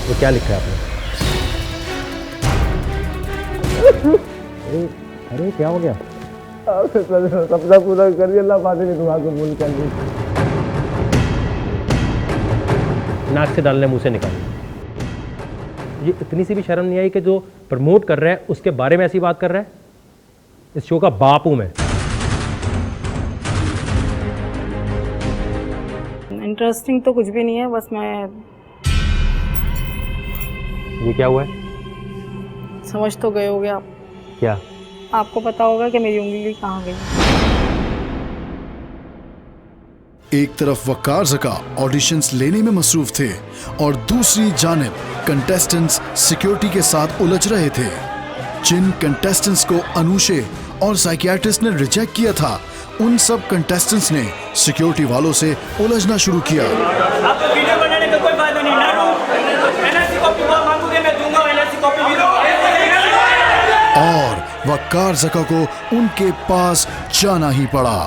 वो क्या लिखा है आपने? अरे क्या हो गया? सपना पूरा कर दिया, अल्लाह फादे ने दुआ कबूल कर ली। नाक से डालने, मुंह से निकालने। ये इतनी सी भी शर्म नहीं आई कि जो प्रमोट कर रहा है उसके बारे में ऐसी बात कर रहा है? इस शो का बाप हूं मैं। इंटरेस्टिंग तो कुछ भी नहीं है, बस मैं ये क्या हुआ है? समझ तो गए होगे आप। क्या? आपको पता होगा कि मेरी उंगली कहाँ गई। एक तरफ वक्कार ज़का ऑडिशंस लेने में मसरूफ थे और दूसरी जानिब कंटेस्टेंट्स सिक्योरिटी के साथ उलझ रहे थे। जिन कंटेस्टेंट्स को अनुषे और साइकियाट्रिस्ट ने रिजेक्ट किया था, उन सब कंटेस्टेंट्स ने सिक्योरिटी वालों से उलझना शुरू किया। आपको वीडियो बनाने का कोई फायदा नहीं, एनएससी कॉपी मांगोगे मैं दूंगा, एनएससी कॉपी भी और वक्कार ज़का को उनके पास जाना ही पड़ा।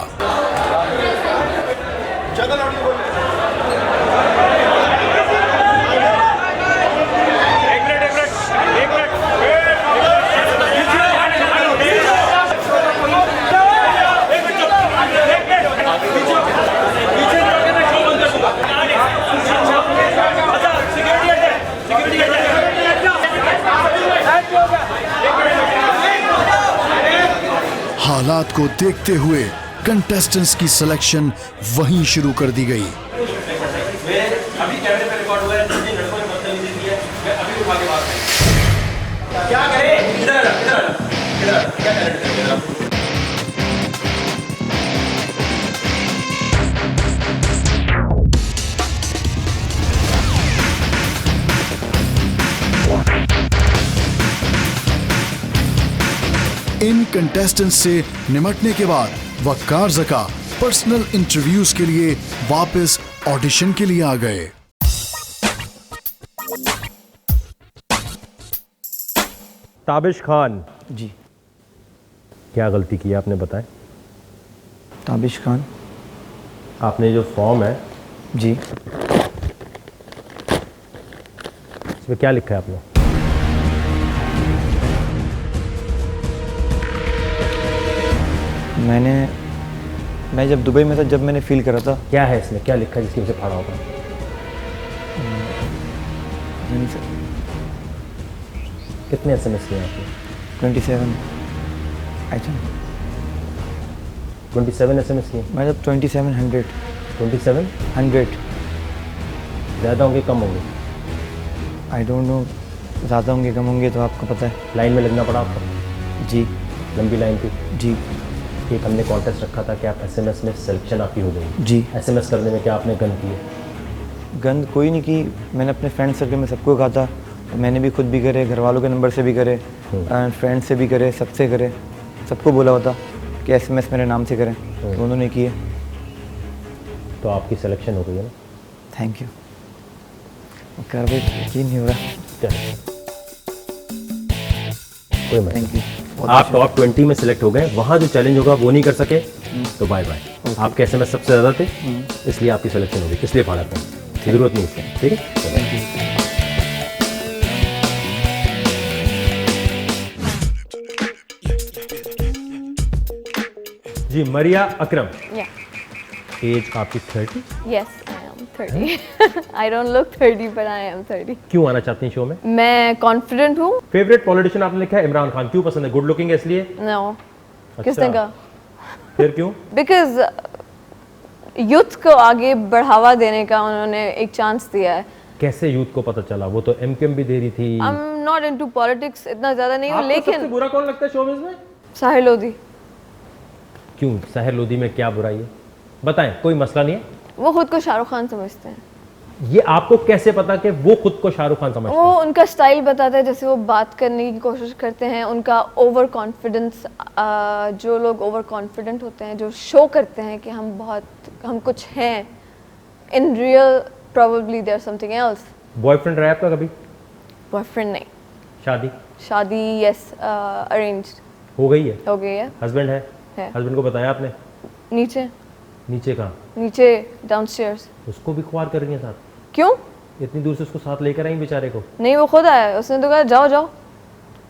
हालात को देखते हुए कंटेस्टेंट्स की सिलेक्शन वहीं शुरू कर दी गई। अभी कैमरे पे रिकॉर्ड हुआ है, जिन लड़कों ने बदतमीजी की है मैं अभी उठा के बात करूं। क्या करें? इधर क्या करें? इन कंटेस्टेंट्स से निमटने के बाद वक्कार ज़का पर्सनल इंटरव्यूज के लिए वापस ऑडिशन के लिए आ गए। ताबिश खान जी। क्या गलती की आपने, बताएं? ताबिश खान। आपने जो फॉर्म है जी। इसमें क्या लिखा है आपने? मैं जब दुबई में था, जब मैंने फील करा था। क्या है इसमें, क्या लिखा है जिसकी वजह से फाड़ा होगा? नहीं सर। कितने एसएमएस किए आपने? 27 आई थिंक। 27 एसएमएस किए? मतलब 2700। 2700 ज़्यादा होंगे कम होंगे? आई डोंट नो, ज़्यादा होंगे कम होंगे तो आपको पता है। लाइन में लगना पड़ा आपको? जी। लंबी लाइन थी? जी। एक हमने कॉन्टेस्ट रखा था कि आप एसएमएस में सिलेक्शन आपकी हो गई। जी। एसएमएस करने में क्या आपने गंद किए? गंद कोई नहीं की। मैंने अपने फ्रेंड सर्कल में सबको कहा था, मैंने भी खुद भी करे, घर वालों के नंबर से भी करे, फ्रेंड से भी करे, सबसे करे, सबको बोला होता कि एसएमएस मेरे नाम से करें, तो उन्होंने किए। तो आपकी सिलेक्शन हो गई है ना? Thank you. कर भी यकीन नहीं हो रहा। कोई मसला थैंक यू। आप टॉप 20 में सिलेक्ट हो गए। वहाँ जो चैलेंज होगा वो नहीं कर सके तो बाय बाय। आपके एसएमएस सबसे ज़्यादा थे, इसलिए आपकी सिलेक्शन हो गई, इसलिए फाड़ा था, ज़रूरत नहीं इसकी। ठीक है। जी, मरिया अकरम। एज आपकी 30? Yes, I am 30. I don't look 30, but I am 30. क्यों आना चाहती हैं शो में? मैं कॉन्फिडेंट हूँ। फेवरेट पॉलिटिशियन आपने लिखा है इमरान खान, क्यों पसंद है? गुड लुकिंग है इसलिए? No. किसने कहा? फिर क्यों? Because यूथ को आगे बढ़ावा देने का उन्होंने एक चांस दिया है। कैसे यूथ को पता चला? वो तो एमकेएम भी दे रही थी। I'm not into politics, इतना ज़्यादा नहीं हूँ, आपको सबसे लेकिन बुरा कौन लगता है शोबिज़ में? साहिर लोधी। क्यों? साहिर लोधी में क्या बुराई है? बताएं, कोई मसला नहीं है। वो खुद को शाहरुख खान समझते हैं। ये आपको कैसे पता कि वो खुद को शाहरुख खान समझते वो हैं? उनका स्टाइल बताता है, जैसे वो बात करने की कोशिश करते हैं, उनका ओवर कॉन्फिडेंस। जो लोग ओवर कॉन्फिडेंट होते हैं, जो शो करते हैं कि हम कुछ हैं, in real probably there something else. Boyfriend रहा है आपका कभी? बॉयफ्रेंड नहीं। शादी यस, अरेंज्ड हो गई है? हो गई है। हस्बैंड है? हस्बैंड को बताया आपने? नीचे नीचे कहाँ? नीचे डाउनस्टेयर्स। उसको भी ख्वार कर रही है साथ? क्यों? इतनी दूर से उसको साथ लेकर आई बेचारे को? नहीं, वो खुद आया, उसने तो कहा जाओ जाओ।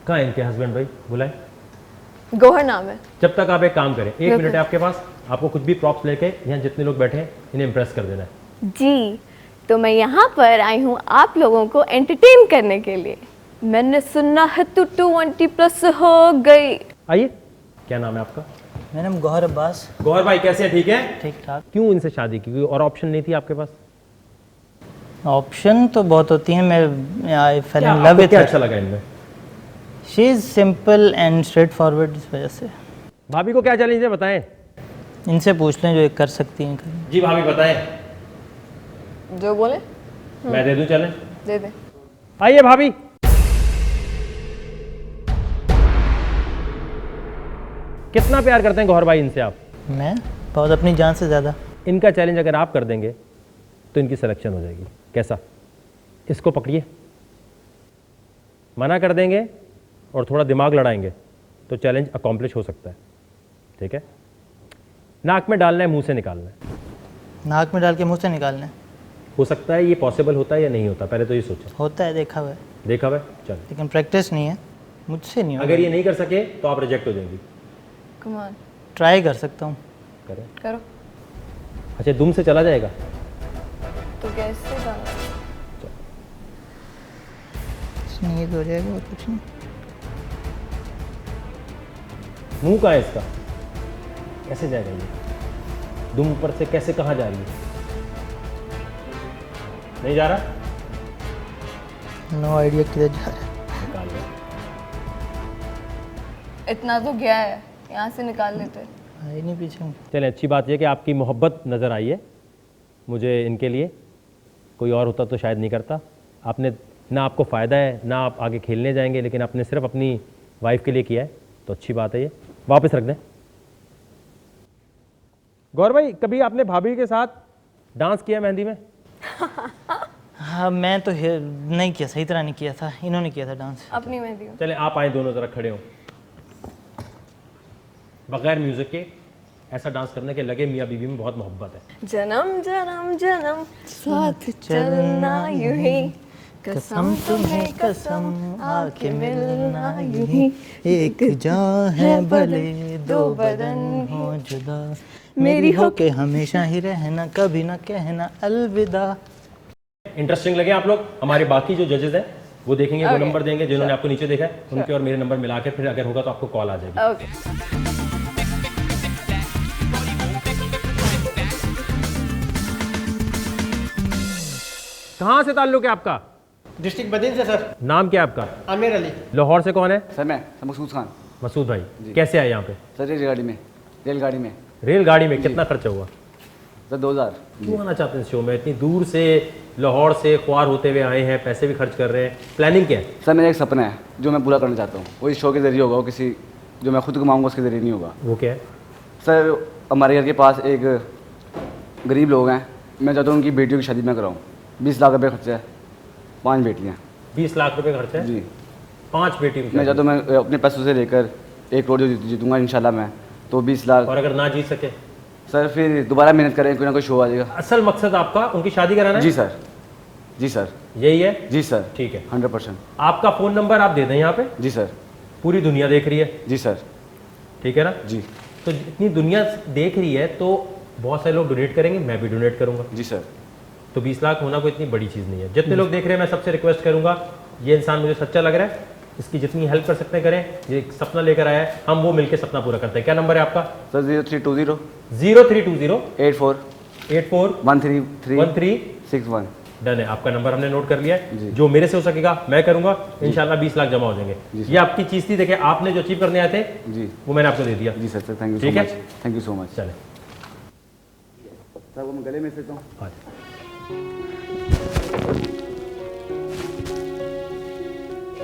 कहाँ है इनके हस्बैंड भाई, बुलाए। गौहर नाम है। जब तक आप एक काम करें, 1 मिनट है आपके पास, आपको कुछ भी प्रॉप्स लेके यहाँ जितने लोग बैठे हैं इन्हें इम्प्रेस कर देना है। जी, तो मैं यहाँ पर आई हूँ आप लोगों को एंटरटेन करने के लिए। मैंने सुना है तू 20+ हो गई। आइए, क्या नाम है आपका? मेरा नाम गौहर अब्बास। गौहर भाई कैसे हैं, ठीक है? ठीक ठाक। क्यों इनसे शादी की, कोई और ऑप्शन नहीं थी आपके पास? ऑप्शन तो बहुत होती हैं, मैं आई फेल इन लव आपको विद क्या हर। अच्छा लगा इनमें? She is simple and straight forward, इस वजह से। भाभी को क्या चैलेंज है बताएं? इनसे पूछ लें जो ये कर सकती हैं। जी भाभी बताएं। जो बोले मैं दे दूं चैलेंज? दे दे। आइए भाभी। कितना प्यार करते हैं गौहर भाई इनसे आप? मैं बहुत, अपनी जान से ज़्यादा। इनका चैलेंज अगर आप कर देंगे तो इनकी सिलेक्शन हो जाएगी। कैसा? इसको पकड़िए, मना कर देंगे और थोड़ा दिमाग लड़ाएंगे तो चैलेंज अकॉम्प्लिश हो सकता है, ठीक है? नाक में डालना है, मुंह से निकालना है। नाक में डाल के मुंह से निकालना है। हो सकता है ये पॉसिबल होता है या नहीं होता, पहले तो ये सोचो। होता है, देखा हुआ है, देखा हुआ है? चलो, लेकिन प्रैक्टिस नहीं है, मुझसे नहीं होगा। अगर ये नहीं कर सके तो आप रिजेक्ट हो जाएंगी। कम ऑन, ट्राई कर सकता हूँ। करें? करो। अच्छा, दुम से चला जाएगा? तो कैसे करना? स्नीज हो जाएगा और कुछ नहीं। मुंह कहाँ है इसका? कैसे जाएगा ये? दुम ऊपर से कैसे कहाँ जा रही है? नहीं जा रहा? नो आइडिया किधर जा रहा है। निकाल लो। इतना तो गया है, यहाँ से निकाल लेते। आई नहीं पीछे। चलें, अच्छी बात यह कि आपकी मोहब्बत नज़र आई है मुझे इनके लिए। कोई और होता तो शायद नहीं करता। आपने ना, आपको फ़ायदा है ना आप आगे खेलने जाएंगे, लेकिन आपने सिर्फ अपनी वाइफ के लिए किया है, तो अच्छी बात है। ये वापस रख दें। गौर भाई, कभी आपने भाभी के साथ डांस किया मेहंदी में? हाँ, मैं तो नहीं किया, सही तरह नहीं किया था, इन्होंने किया था डांस। अपनी मेहंदी में। चले आप आए, दोनों तरफ खड़े हो, बगैर म्यूजिक के ऐसा डांस करने के लगे मियाँ बीवी में बहुत मोहब्बत है। जन्म जन्म जन्म साथ चलना यूं ही, कसम तुम्हें कसम आके मिलना यूं ही, एक जान है भले दो बदन हो जुदा, मेरी हो के हमेशा ही रहना, कभी ना कहना अलविदा। इंटरेस्टिंग लगे आप लोग? हमारे बाकी जो जजेस हैं वो देखेंगे, वो नंबर देंगे जिन्होंने आपको नीचे देखा है, उनके और मेरे नंबर मिला के फिर अगर होगा तो आपको कॉल आ जाएगी। ओके। कहाँ से ताल्लुक है आपका? डिस्ट्रिक्ट बदीन से सर। नाम क्या है आपका? आमिर अली। लाहौर से कौन है? सर मैं मसूद खान। मसूद भाई, कैसे आए यहाँ पे? सर रेलगाड़ी में। रेलगाड़ी में कितना खर्चा हुआ? सर 2000। क्यों आना चाहते हैं इस शो में? इतनी दूर से लाहौर से ख्वार होते हुए आए हैं, पैसे भी खर्च कर रहे हैं, प्लानिंग क्या है? सर मेरा एक सपना है जो मैं पूरा करना चाहता हूँ, वो इस शो के जरिए होगा, वो किसी जो मैं खुद कमाऊँगा उसके जरिए नहीं होगा। वो क्या है? सर हमारे घर के पास एक गरीब लोग हैं, मैं चाहता हूँ उनकी बेटियों की शादी मैं कराऊँ। 20 लाख रुपये खर्चा है, 5 बेटियाँ। 20 लाख रुपए खर्चा है जी। 5 बेटी की मैं चाहता हूँ मैं अपने पैसों से लेकर 1 करोड़ जीतूँगा इंशाल्लाह मैं, तो 20 लाख। और अगर ना जीत सके? सर फिर दोबारा मेहनत करें, कोई ना कोई शो आ जाएगा। असल मकसद आपका उनकी शादी कराना है? जी सर, जी सर, यही है? जी सर, ठीक है। 100%। आपका फ़ोन नंबर आप दे दें यहाँ पे, जी सर, पूरी दुनिया देख रही है, जी सर, ठीक है ना? जी, तो जितनी दुनिया देख रही है तो बहुत सारे लोग डोनेट करेंगे, मैं भी डोनेट करूंगा। जी सर। तो 20 लाख होना कोई इतनी बड़ी चीज़ नहीं है। जितने लोग देख रहे हैं मैं सबसे रिक्वेस्ट करूंगा, ये इंसान मुझे सच्चा लग रहा है, इसकी जितनी हेल्प कर सकते हैं करें। ये एक सपना लेकर आया है, हम वो मिलकर सपना पूरा करते हैं। क्या नंबर है आपका? सर 0320 0320 84 84 133 61। डन है, आपका नंबर हमने नोट कर लिया है। जो मेरे से हो सकेगा मैं करूंगा, इंशाल्लाह 20 लाख जमा हो जाएंगे। ये आपकी चीज़ थी, देखिए आपने जो अचीव करने आए थे जी, वो मैंने आपको दे दिया। जी सर, थैंक यू ठीक सो है? Much, thank you so much. चले सर वो मैं गले में लेता हूँ।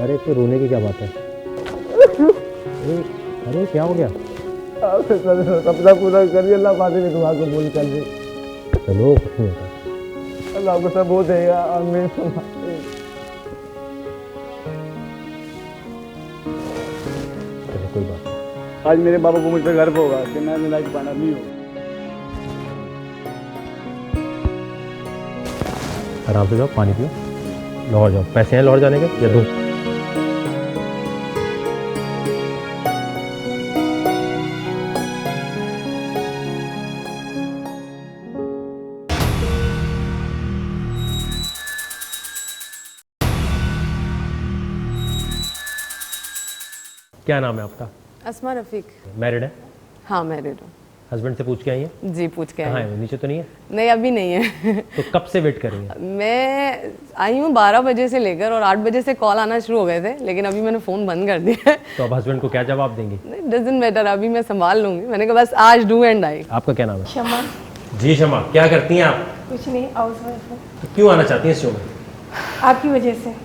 अरे तो रोने की क्या बात है? अरे क्या हो गया? सपना पूरा करिए, अल्लाह पानी में दुआ कबूल कर दे। चलो कुछ नहीं होता। अल्लाह को सबूत देगा। आमीन। चलो कोई बात नहीं। आज मेरे बाबा को मुझ पर गर्व होगा कि मैं लाइफ पार्टनर नहीं हूँ। आराम से जाओ, पानी पियो, लाहौर जाओ। पैसे हैं लाहौर जाने के या दूँ? क्या नाम है आपका? अस्मा रफ़ीक। मैरिड है? हाँ मैरिड हूँ। हस्बैंड से पूछ के आई है? जी पूछ के आई कहाँ हूँ। है वो? नीचे तो नहीं है? नहीं अभी नहीं है। तो कब से वेट कर रही हैं? मैं आई हूँ 12 बजे से लेकर और 8 बजे से कॉल आना शुरू हो गए थे, लेकिन अभी मैंने फ़ोन बंद कर दिया है। तो अब हस्बैंड को क्या जवाब देंगी? नहीं डजंट मैटर, अभी मैं संभाल लूँगी। मैंने कहा बस आज डू एंड आई। आपका क्या नाम है? क्षमा। जी शमा, क्या करती हैं आप? कुछ नहीं, हाउस वाइफ हूँ। तो क्यों आना चाहती हैं इस शो में? आपकी वजह से।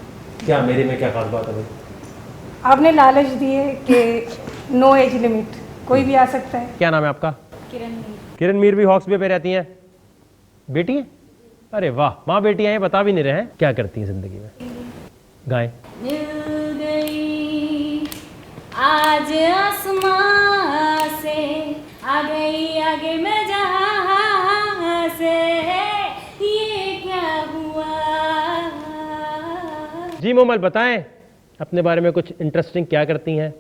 क्या मेरे में क्या खास बात है भाई? आपने लालच दी है कि नो एज लिमिट, कोई भी आ सकता है। क्या नाम है आपका? किरण मीर भी हॉक्स बे पे रहती हैं। बेटी है? अरे वाह, माँ बेटियाँ हैं, बता भी नहीं रहे हैं। क्या करती हैं जिंदगी में? गाएं। मिल गई आज आसमां से, आ गई आगे मैं जहां से, ये क्या हुआ। जी मोमल बताएं अपने बारे में कुछ इंटरेस्टिंग, क्या करती हैं?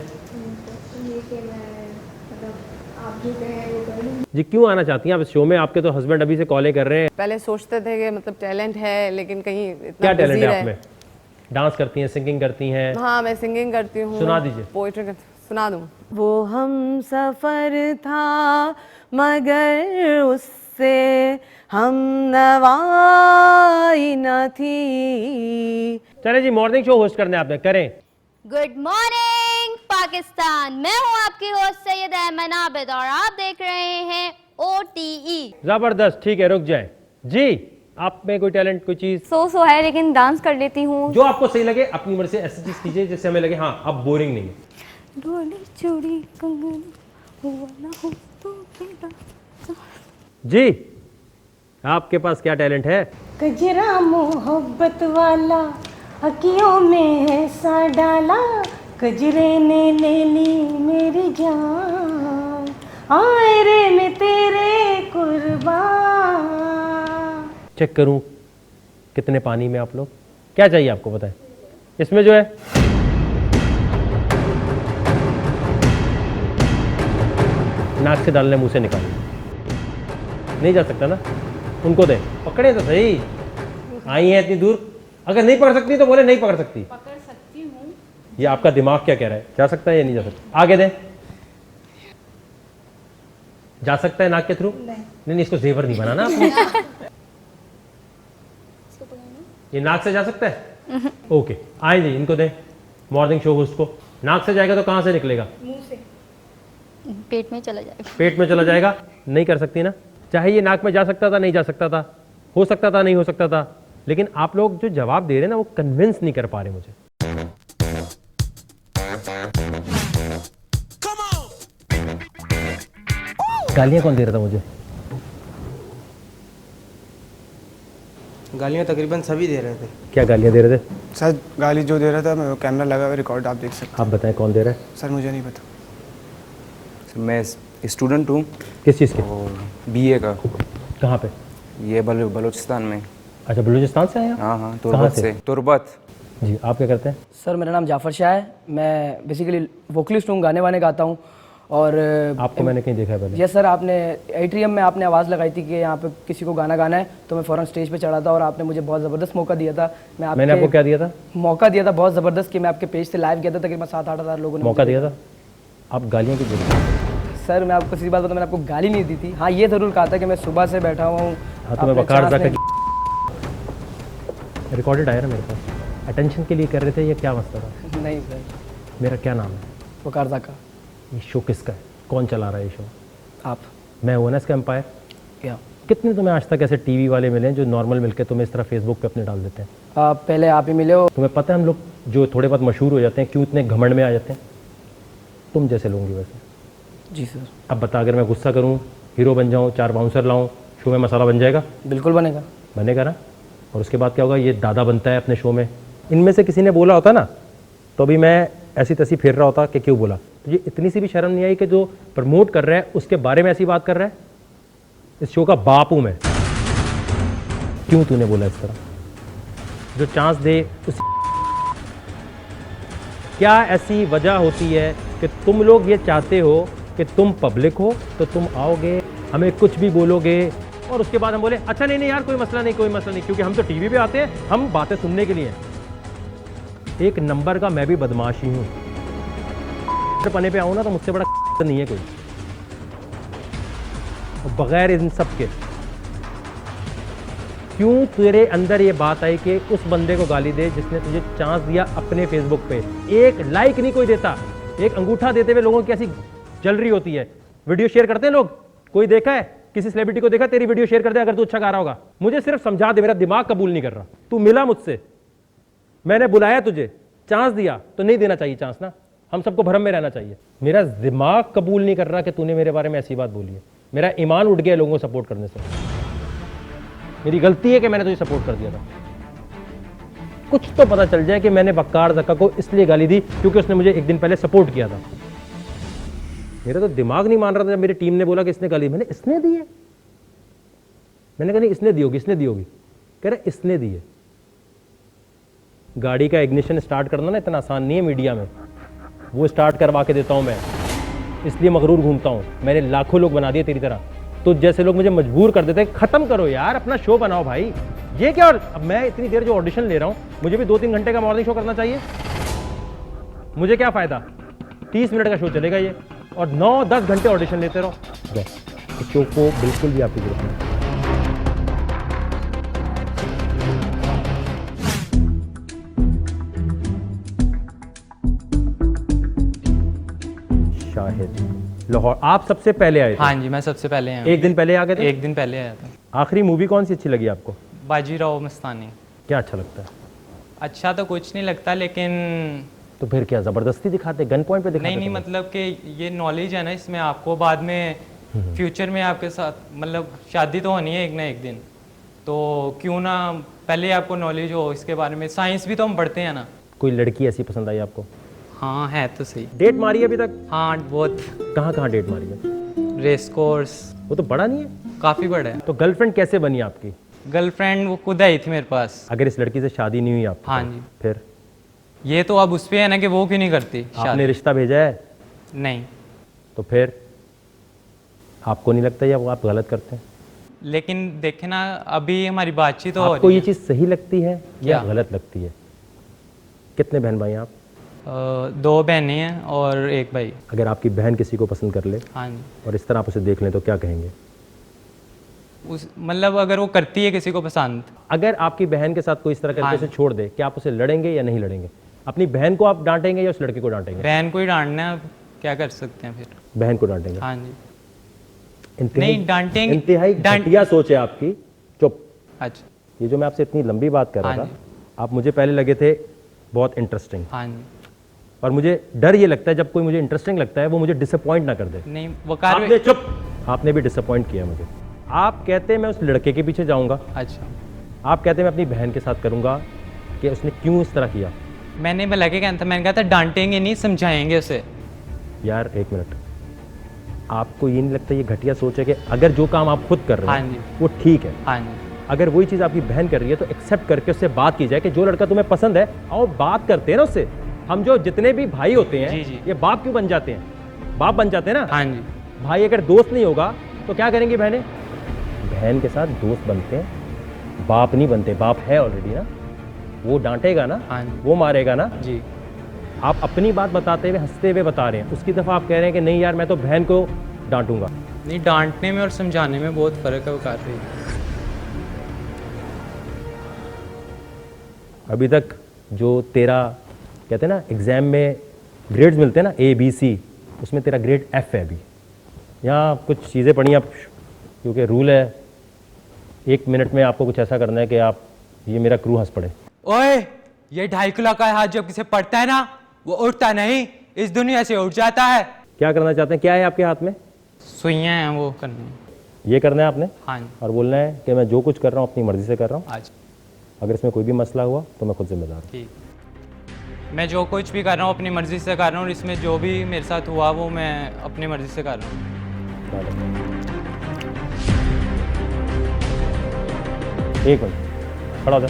जी क्यों आना चाहती हैं आप इस शो में? आपके तो हस्बैंड अभी से कॉलें कर रहे हैं। पहले सोचते थे कि मतलब टैलेंट है, लेकिन कहीं इतना क्या टैलेंट busy है रहे। आप में? डांस करती हैं, सिंगिंग करती हैं? हाँ मैं सिंगिंग करती हूँ। सुना दीजिए। पोइट्री सुना दूँ। वो हम सफ़र था मगर उससे हम नवाई न थी। चले जी, मॉर्निंग शो होस्ट करने आपने, करें। गुड मॉर्निंग पाकिस्तान, मैं हूँ आपकी होस्ट सैयद अहमद आबिद और आप देख रहे हैं OTE। जबरदस्त, ठीक है रुक जाए जी। आप में कोई टैलेंट, कोई चीज? सो है, लेकिन डांस कर लेती हूँ। जो आपको सही लगे अपनी मर्जी से ऐसी चीज कीजिए जिससे हमें लगे हाँ अब बोरिंग नहीं है। डोली चूड़ी कंगन हुआ ना हो तो बेटा। जी आपके पास क्या टैलेंट है? गजरा मोहब्बत वाला अखियों में ऐसा डाला, गजरे ने ले ली मेरी जान, आए रे मैं तेरे कुर्बान। चेक करूं कितने पानी में आप लोग? क्या चाहिए आपको बताएं? इसमें जो है नाक से डालने, मुंह से निकालने, नहीं जा सकता ना? उनको दे, पकड़े तो सही। आई हैं इतनी दूर, अगर नहीं पकड़ सकती तो बोले नहीं पकड़ सकती। पकड़ सकती हूँ। ये आपका दिमाग क्या कह रहा है? जा सकता है या नहीं जा सकता? आगे दे। जा सकता है नाक के थ्रू? नहीं, इसको जेवर नहीं बनाना आपने। ये नाक से जा सकता है? ओके, आए जी, इनको दे मॉर्निंग शो होस्ट को। नाक से जाएगा तो कहाँ से निकलेगा? मुंह से। पेट में चला जाएगा। पेट में चला जाएगा। नहीं कर सकती ना? चाहे ये नाक में जा सकता था, नहीं जा सकता था, हो सकता था, नहीं हो सकता था, लेकिन आप लोग जो जवाब दे रहे हैं ना वो कन्विंस नहीं कर पा रहे मुझे। गालियां कौन दे रहा था मुझे? गालियाँ तकरीबन सभी दे रहे थे। क्या गालियां दे रहे थे? सर गाली जो दे रहा था मैं कैमरा लगा हुआ रिकॉर्ड आप देख सकते आप बताएं कौन दे रहा है? हैं। सर मुझे नहीं पता। सर मैं स्टूडेंट हूँ। किस चीज़ के? और BA का। कहाँ पे? ये बलूचिस्तान में। अच्छा, बलूचिस्तान से आए आप? हाँ हाँ, कहाँ तुर्बत से? से। तुर्बत। जी, आप क्या करते हैं? सर मेरा नाम जाफ़र शाह है, मैं बेसिकली वोकलिस्ट हूँ, गाने वाने गाता हूँ। और आपको मैंने कहीं देखा है पहले? यस सर, आपने एट्रियम में आपने आवाज़ लगाई थी कि यहाँ पे किसी को गाना गाना है, तो मैं फ़ौरन स्टेज पे चढ़ा था और आपने मुझे बहुत ज़बरदस्त मौका दिया था। मैंने आपको क्या दिया था? मौका दिया था बहुत ज़बरदस्त कि मैं आपके पेज से लाइव गया था, तकरीबन 7-8 हज़ार लोगों ने मौका दिया था। आप गालियाँ क्यों दे रहे हैं? सर मैं आपको सीधी बात बताऊँ, मैंने आपको गाली नहीं दी थी। हाँ ये ज़रूर कहा था कि मैं सुबह से बैठा हुआ हूँ। हाँ तो मैं वकार ज़ाका रिकॉर्डेड आया ना मेरे पास, अटेंशन के लिए कर रहे थे या क्या मसला था? नहीं सर। मेरा क्या नाम है? वकार ज़ाका। ये शो किसका है? कौन चला रहा है ये शो? आप। मैं हूँ ना इसका एम्पायर। क्या? कितने तुम्हें आज तक ऐसे टीवी वाले मिले हैं जो नॉर्मल मिलके तुम्हें इस तरह फेसबुक पे अपने डाल देते हैं? पहले आप ही मिले हो। तुम्हें पता है हम लोग जो थोड़े बहुत मशहूर हो जाते हैं क्यों इतने घमंड में आ जाते हैं? तुम जैसे लोगों की वजह से। जी सर। अब बता, अगर मैं गुस्सा करूँ, हीरो बन जाऊँ, 4 बाउंसर लाऊँ, शो में मसाला बन जाएगा? बिल्कुल बनेगा। बनेगा ना? और उसके बाद क्या होगा? ये दादा बनता है अपने शो में। इनमें से किसी ने बोला होता ना तो अभी मैं ऐसी तैसी फिर रहा होता कि क्यों बोला। तुझे इतनी सी भी शर्म नहीं आई कि जो प्रमोट कर रहा है उसके बारे में ऐसी बात कर रहा है? इस शो का बाप हूँ मैं। क्यों तूने बोला इस तरह? जो चांस दे उस क्या ऐसी वजह होती है कि तुम लोग ये चाहते हो कि तुम पब्लिक हो तो तुम आओगे, हमें कुछ भी बोलोगे और उसके बाद हम बोले अच्छा नहीं यार कोई मसला नहीं, क्योंकि हम तो टीवी पे आते हैं, हम बातें सुनने के लिए हैं। एक नंबर का मैं भी बदमाश ही हूँ, पने पे आऊँ ना तो मुझसे बड़ा नहीं है कोई, बगैर इन सब के। क्यों तेरे अंदर ये बात आई कि उस बंदे को गाली दे जिसने तुझे चांस दिया अपने फेसबुक पे? एक लाइक नहीं कोई देता, एक अंगूठा देते हुए लोगों की ऐसी जल रही होती है। वीडियो शेयर करते हैं लोग, कोई देखा है किसी सेलिब्रिटी को देखा तेरी वीडियो शेयर कर दे अगर तू अच्छा गा रहा होगा? मुझे सिर्फ समझा दे, मेरा दिमाग कबूल नहीं कर रहा। तू मिला मुझसे, मैंने बुलाया तुझे, चांस दिया तो नहीं देना चाहिए चांस ना, हम सबको भरम में रहना चाहिए। मेरा दिमाग कबूल नहीं कर रहा कि तूने मेरे बारे में ऐसी बात बोली है। मेरा ईमान उठ गया लोगों को सपोर्ट करने से। मेरी गलती है कि मैंने तुझे सपोर्ट कर दिया था। कुछ तो पता चल जाए कि मैंने वक्कार ज़का को इसलिए गाली दी क्योंकि उसने मुझे एक दिन पहले सपोर्ट किया था। मेरा तो दिमाग नहीं मान रहा था जब मेरी टीम ने बोला कि इसने गाली, मैंने इसने दी है, मैंने कहा नहीं इसने दी होगी, इसने दी होगी, कह रहे इसने दी है। गाड़ी का इग्निशन स्टार्ट करना ना इतना आसान नहीं है मीडिया में, वो स्टार्ट करवा के देता हूं मैं, इसलिए मगरूर घूमता हूं। मैंने लाखों लोग बना दिए तेरी तरह, तो जैसे लोग मुझे मजबूर कर देते हैं खत्म करो यार, अपना शो बनाओ भाई। ये क्या, और अब मैं इतनी देर जो ऑडिशन ले रहा हूं मुझे भी 2-3 घंटे का मॉर्निंग शो करना चाहिए। मुझे क्या फायदा, 30 मिनट का शो चलेगा ये, और 9-10 घंटे ऑडिशन लेते रहो। इस शो को बिल्कुल भी आपकी जरूरत नहीं। शाहिद लाहौर, आप सबसे पहले आए थे? हाँ जी, मैं सबसे पहले आया। एक दिन पहले आ गए थे? एक दिन पहले आया था। आखिरी मूवी कौन सी अच्छी लगी आपको? बाजीराव मस्तानी। क्या अच्छा लगता है? अच्छा तो कुछ नहीं लगता, लेकिन तो फिर क्या जबरदस्ती दिखाते, गन पॉइंट पे दिखाते? नहीं, मतलब कि ये नॉलेज है ना इसमें, आपको बाद में फ्यूचर में आपके साथ मतलब शादी तो होनी है एक ना एक दिन, तो क्यों ना पहले आपको नॉलेज हो इसके बारे में। साइंस भी तो हम पढ़ते हैं ना। कोई लड़की ऐसी पसंद आई आपको? हाँ है तो सही। डेट मारी है अभी तक? हाँ बहुत। कहाँ डेट मारी है? Race course. वो तो बड़ा नहीं है? काफ़ी बड़ा है। तो गर्लफ्रेंड कैसे बनी आपकी? गर्लफ्रेंड वो खुद आई थी मेरे पास। अगर इस लड़की से शादी नहीं हुई आपकी? हाँ जी। फिर ये तो अब उस पे है ना कि वो क्यों नहीं करती शादी। आपने रिश्ता भेजा है? नहीं। तो फिर आपको नहीं लगता या वो आप गलत करते हैं? लेकिन देखे ना अभी हमारी बातचीत तो आपको ये चीज़ सही लगती है या गलत लगती है? कितने बहन भाई हैं आप? 2 बहनें हैं और 1 भाई। अगर आपकी बहन किसी को पसंद कर ले हाँ जी, और इस तरह आप उसे देख लें तो क्या कहेंगे? उस मतलब अगर वो करती है किसी को पसंद, अगर आपकी बहन के साथ कोई इस तरह करके उसे छोड़ दे, क्या आप उसे लड़ेंगे या नहीं लड़ेंगे? अपनी बहन को आप डांटेंगे या उस लड़के को डांटेंगे? बहन को ही डांटना है, क्या कर सकते हैं फिर। बहन को डांटेंगे? हाँ जी। नहीं डांटेंगे। इंतहाई घटिया सोच है आपकी। चुप। अच्छा, ये जो मैं आपसे इतनी लंबी बात कर रहा हाँ था, आप मुझे पहले लगे थे बहुत इंटरेस्टिंग। हाँ जी। और मुझे डर ये लगता है जब कोई मुझे इंटरेस्टिंग लगता है वो मुझे डिसअपॉइंट ना कर दे। नहीं आपने चुप, आपने भी डिसअपॉइंट किया मुझे। आप कहते हैं मैं उस लड़के के पीछे जाऊंगा। अच्छा। आप कहते हैं मैं अपनी बहन के साथ करूंगा कि उसने क्यों इस तरह किया? मैंने भला के कहता, मैंने कहा था डांटेंगे नहीं, समझाएंगे उसे। यार एक मिनट, आपको ये नहीं लगता ये घटिया सोच है कि अगर जो काम आप खुद कर रहे हैं वो ठीक है, हाँ जी, अगर वही चीज़ आपकी बहन कर रही है तो एक्सेप्ट करके उससे बात की जाए कि जो लड़का तुम्हें पसंद है आओ बात करते हैं ना उससे। हम जो जितने भी भाई होते हैं ये बाप क्यों बन जाते हैं? बाप बन जाते हैं ना। हाँ जी। भाई अगर दोस्त नहीं होगा तो क्या करेंगे बहनें? बहन के साथ दोस्त बनते हैं, बाप नहीं बनते। बाप है ऑलरेडी ना, वो डांटेगा ना, वो मारेगा ना जी। आप अपनी बात बताते हुए हंसते हुए बता रहे हैं, उसकी दफ़ा आप कह रहे हैं कि नहीं यार मैं तो बहन को डांटूंगा। नहीं, डांटने में और समझाने में बहुत फ़र्क है। वो कर रही है। अभी तक जो तेरा कहते हैं ना एग्ज़ाम में ग्रेड्स मिलते हैं ना ABC, उसमें तेरा ग्रेड F है। अभी यहाँ कुछ चीज़ें पढ़ी आप, क्योंकि रूल है 1 मिनट में आपको कुछ ऐसा करना है कि आप ये मेरा क्रू हंस पड़े। ओए, ये 2.5 किलो का हाथ जब किसे पड़ता है ना वो उठता नहीं, इस दुनिया से उठ जाता है। क्या करना चाहते हैं? क्या है आपके हाथ में? सुइयां हैं, वो करनी। ये करना है आपने? हाँ। और बोलना है कि मैं जो कुछ कर रहा हूँ अपनी मर्जी से कर रहा हूँ। आज अगर इसमें कोई भी मसला हुआ तो मैं खुद जिम्मेदार हूँ। ठीक, मैं जो कुछ भी कर रहा हूँ अपनी मर्जी से कर रहा हूँ, और इसमें जो भी मेरे साथ हुआ वो मैं अपनी मर्जी से कर रहा हूँ। एक मिनट खड़ा हो जा।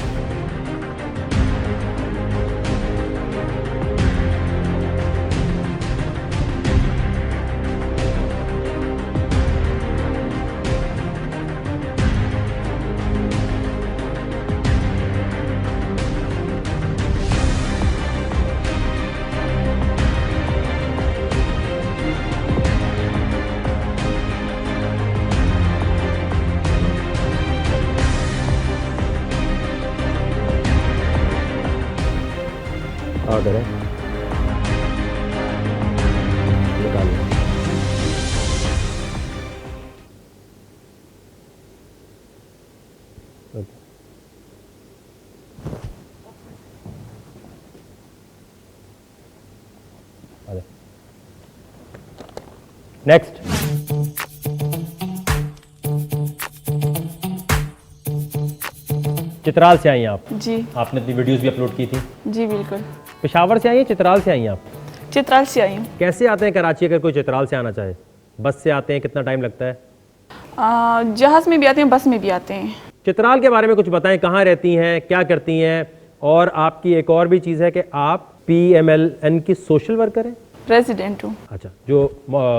उठा करें, निकाल लें। नेक्स्ट, चित्राल से आई हैं आप? जी। आपने अपनी वीडियोस भी अपलोड की थी? जी बिल्कुल। पेशावर से आई हैं, चित्राल से आई हैं आप? चित्राल से आई हूँ। कैसे आते हैं कराची अगर कोई चित्राल से आना चाहे? बस से आते हैं, कितना टाइम लगता है? जहाज़ में भी आते हैं, बस में भी आते हैं। चित्राल के बारे में कुछ बताएं, कहाँ रहती हैं, क्या करती हैं, और आपकी एक और भी चीज़ है कि आप PMLN की सोशल वर्कर हैं? प्रेसिडेंट हूँ। अच्छा, जो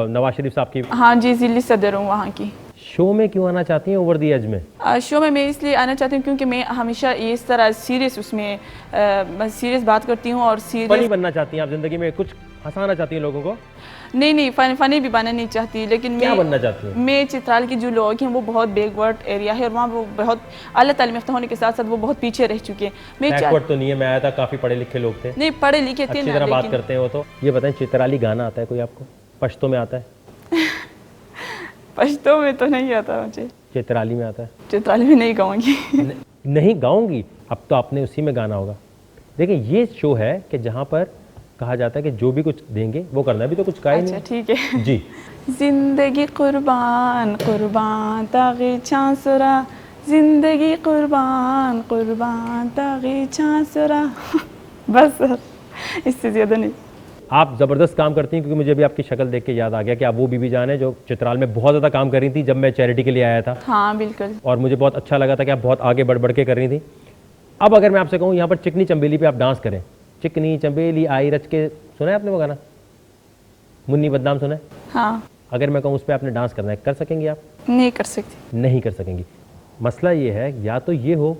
नवाज शरीफ साहब की? हाँ जी, जिली सदर हूँ वहाँ की। शो में क्यों आना चाहती हैं ओवर दी एज में? शो में मैं इसलिए आना चाहती हूँ क्योंकि मैं हमेशा इस तरह सीरियस उसमें सीरियस बात करती हूँ और फनी सीरियस बनना चाहती हैं आप ज़िंदगी में, कुछ हंसाना चाहती हैं लोगों को? नहीं, फनी भी बनना नहीं चाहती, लेकिन क्या बनना चाहती हैं? मैं चित्राल के जो लोग हैं वो बहुत बैकवर्ड एरिया है और वहाँ वो बहुत अल्लाह तालीम याफ्ता होने के साथ साथ वो बहुत पीछे रह चुके हैं। मैं बैकवर्ड तो नहीं है, मैं आया था, काफ़ी पढ़े लिखे लोग थे। नहीं, पढ़े लिखे थे अच्छी ना, तरह बात लेकिन करते हैं वो तो। ये बताएं, चित्राली गाना आता है कोई आपको? पश्तो में आता है? पश्तो में तो नहीं आता मुझे। चित्राली में आता है? चित्राली में नहीं गाऊंगी। नहीं गाऊंगी? अब तो आपने उसी में गाना होगा। देखिए, ये शो है कि जहाँ पर कहा जाता है कि जो भी कुछ देंगे वो करना, भी तो कुछ का ही नहीं। अच्छा ठीक है जी। जिंदगी कुर्बान कुर्बान तागी चांसरा, जिंदगी कुर्बान कुर्बान तागी चांसरा। बस सर, इससे ज़्यादा नहीं। आप ज़बरदस्त काम करती हैं, क्योंकि मुझे भी आपकी शक्ल देख के याद आ गया कि आप वो बीबी जान है जो चित्राल में बहुत ज़्यादा काम कर रही थी जब मैं चैरिटी के लिए आया था। हाँ बिल्कुल। और मुझे बहुत अच्छा लगा था कि आप बहुत आगे बढ़ के कर रही थी। अब अगर मैं आपसे कहूँ यहाँ पर चिकनी चंबेली पे आप डांस करें, चिकनी चंबेली आई रच के, सुना है आपने वो गाना? मुन्नी बदनाम सुना है? हाँ। अगर मैं कहूँ उस पर आपने डांस करना है, कर सकेंगी आप? नहीं कर सकती। नहीं कर सकेंगी। मसला ये है, या तो ये हो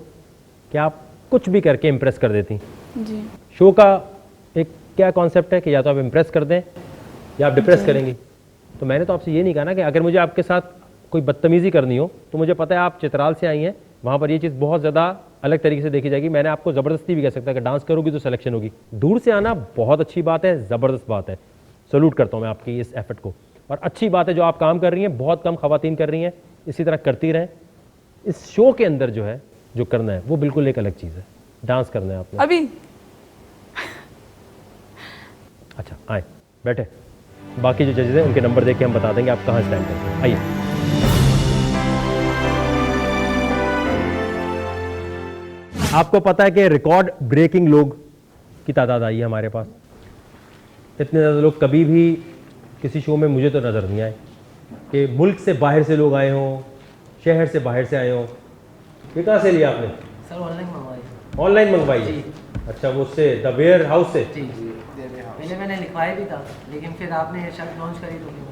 कि आप कुछ भी करके इम्प्रेस कर देती। जी। शो का एक क्या कॉन्सेप्ट है कि या तो आप इम्प्रेस कर दें या आप डिप्रेस करेंगी। तो मैंने तो आपसे ये नहीं कहा ना कि अगर मुझे आपके साथ कोई बदतमीज़ी करनी हो, तो मुझे पता है आप चित्राल से आई हैं, वहाँ पर ये चीज़ बहुत ज़्यादा अलग तरीके से देखी जाएगी। मैंने आपको ज़बरदस्ती भी कह सकता है कि डांस करोगी तो सिलेक्शन होगी। दूर से आना बहुत अच्छी बात है, ज़बरदस्त बात है, सैल्यूट करता हूँ मैं आपकी इस एफर्ट को। और अच्छी बात है जो आप काम कर रही हैं, बहुत कम ख़वातीन कर रही हैं, इसी तरह करती रहें। इस शो के अंदर जो है, जो करना है वो बिल्कुल एक अलग चीज़ है, डांस करना है आपने। अभी अच्छा, आए बैठे। बाकी जो जजेस हैं उनके नंबर देख के हम बता देंगे आप कहाँ स्टैंड करें। आइए। आपको पता है कि रिकॉर्ड ब्रेकिंग लोग की तादाद आई है हमारे पास। इतने ज़्यादा लोग कभी भी किसी शो में मुझे तो नज़र नहीं आए कि मुल्क से बाहर से लोग आए हों, शहर से बाहर से आए हों। ये कहाँ से लिया आपने? सर ऑनलाइन मंगवाई। ऑनलाइन मंगवाई है? अच्छा, वो उससे द वेयर हाउस से? जी जी। पहले मैंने लिखवाया भी था, लेकिन फिर आपने ये शर्ट लॉन्च करी तो मैंने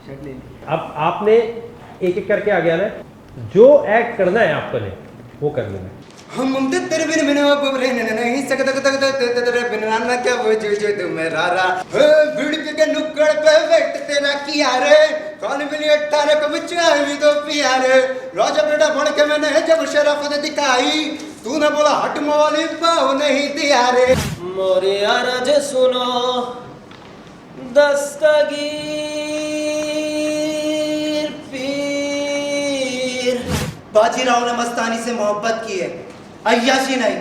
शर्ट ले ली। अब आपने एक एक करके आ गया ना, जो एक्ट करना है आपको ने वो कर लेना। हम तेरे बिन बिन बबरे नहीं सकता तेरे बिन ना क्या वो जो तू मेरा रा भिड़ के नुक्कड़ पे बैठ तेरा किया रे कौन बिन 18 को बिचार भी तो पिया रे राजा बेटा बन के मैंने जब शराफत दिखाई तूने बोला हट मौली पाओ नहीं दिया रे मोरे आरज सुनो दस्तगीर पीर बाजीराव ने मस्तानी से मोहब्बत की है, अय्याशी नहीं।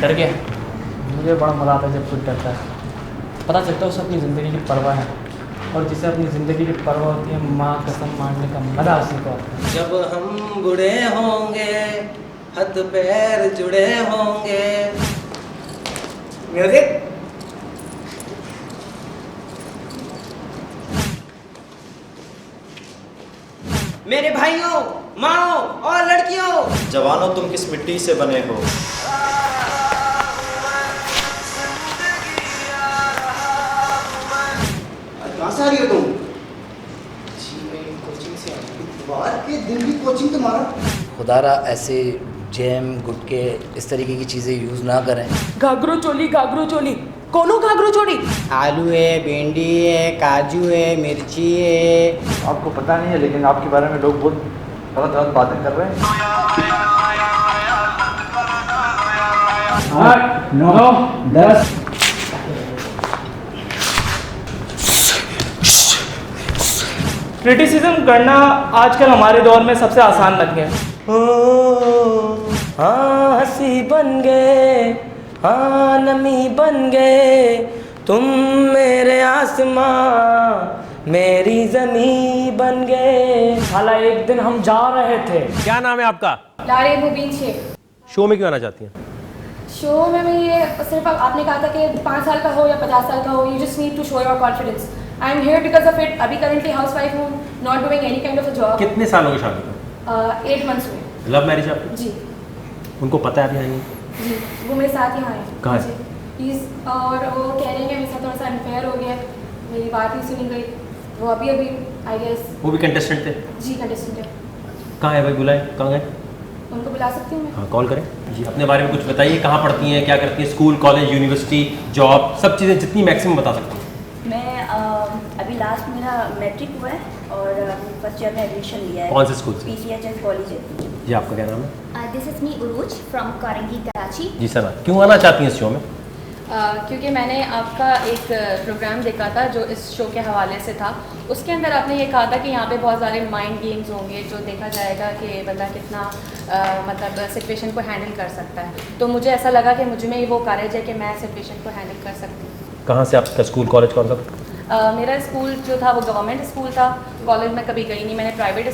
डर गया। मुझे बड़ा मज़ा आता है जब कुछ डरता है, पता चलता है उसे अपनी ज़िंदगी की परवाह है, और जिसे अपनी ज़िंदगी की परवाह होती है माँ कसम मारने का मज़ा उसी को आता है। जब हम बूढ़े होंगे हाथ पैर जुड़े होंगे। म्यूजिक। मेरे भाइयों, माओ और लड़कियों, जवानों तुम किस मिट्टी से बने हो? कहाँ से आ रही हो तुम? जी मैं कोचिंग से आई हूँ। बाहर के दिन की कोचिंग तुम्हारा? खुदारा ऐसे जैम गुटके इस तरीके की चीज़ें यूज़ ना करें। घाघरो चोली कोनो घाघरो चोली? आलू है, भिंडी है, काजू है, मिर्ची है। आपको पता नहीं है लेकिन आपके बारे में लोग बहुत गलत बातें कर रहे हैं। 8, 9, 10। क्रिटिसिज्म करना आजकल हमारे दौर में सबसे आसान लग गया। हाँ हंसी बन गए, हाँ नमी बन गए, तुम मेरे आसमां मेरी जमी बन गए। साला एक दिन हम जा रहे थे। क्या नाम है आपका? लारे मुबीन शेख। शो में क्यों आना चाहती हैं? शो में मैं ये सिर्फ आपने कहा था कि 5 साल का हो या 50 साल का हो, you just need to show your confidence. I am here because of it. अभी करंटली हाउस वाइफ हूँ, not doing any kind of a job. कितने साल हो गए शादी को? 8 मंथ्स हुए। लव मैरिज आपकी? जी उनको पता है अभी आएंगे? जी, वो मेरे साथ ही आए। कहाँ है? और वो कह रहे हैं कि मेरे साथ थोड़ा सा अनफेयर हो गया, मेरी बात नहीं सुनी गई। वो अभी आई गेस। वो भी कंटेस्टेंट थे? जी कंटेस्टेंट है। कहाँ है भाई, बुलाए, कहाँ गए? उनको बुला सकती हूँ मैं? हाँ कॉल करें जी। अपने बारे में कुछ बताइए, कहाँ पढ़ती हैं, क्या करती हैं, स्कूल कॉलेज यूनिवर्सिटी जॉब, सब चीज़ें जितनी मैक्सिमम बता सकती हैं। मैं अभी लास्ट मेरा मैट्रिक हुआ है और फर्स्ट ईयर में एडमिशन लिया है। कौन से स्कूल से? PCHS कॉलेज है। जी आपका क्या नाम है? This is me Urooj from Korangi Karachi. जी सना, क्यों आना चाहती हैं इस शो में? क्योंकि मैंने आपका एक प्रोग्राम देखा था जो इस शो के हवाले से था। उसके अंदर आपने ये कहा था कि यहाँ पे बहुत सारे माइंड गेम्स होंगे जो देखा जाएगा कि बंदा कितना मतलब सिचुएशन को हैंडल कर सकता है। तो मुझे ऐसा लगा कि मुझ में वो करेज है कि मैं सिचुएशन को हैंडल कर सकती हूँ। कहाँ से आपका स्कूल कॉलेज कौन सा था? मेरा स्कूल जो था वो गवर्नमेंट स्कूल था। कॉलेज में कभी गई नहीं, मैंने प्राइवेट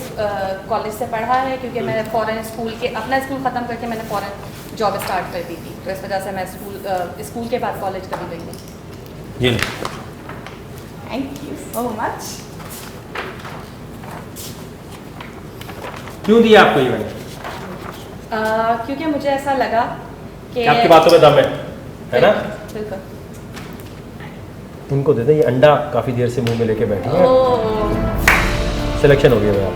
कॉलेज से पढ़ा है क्योंकि मैं फ़ौरन स्कूल के अपना स्कूल ख़त्म करके मैंने फ़ौरन जॉब स्टार्ट कर दी थी। तो इस वजह से मैं स्कूल के बाद कॉलेज कभी गई नहीं। ये थैंक यू सो मच। क्यों दिया आपको ये मैंने? क्योंकि मुझे ऐसा लगा कि आपकी बातों में दम है ना? बिल्कुल। उनको दे दें, ये अंडा काफ़ी देर से मुंह में लेके बैठी है। सिलेक्शन हो गया भाई आप।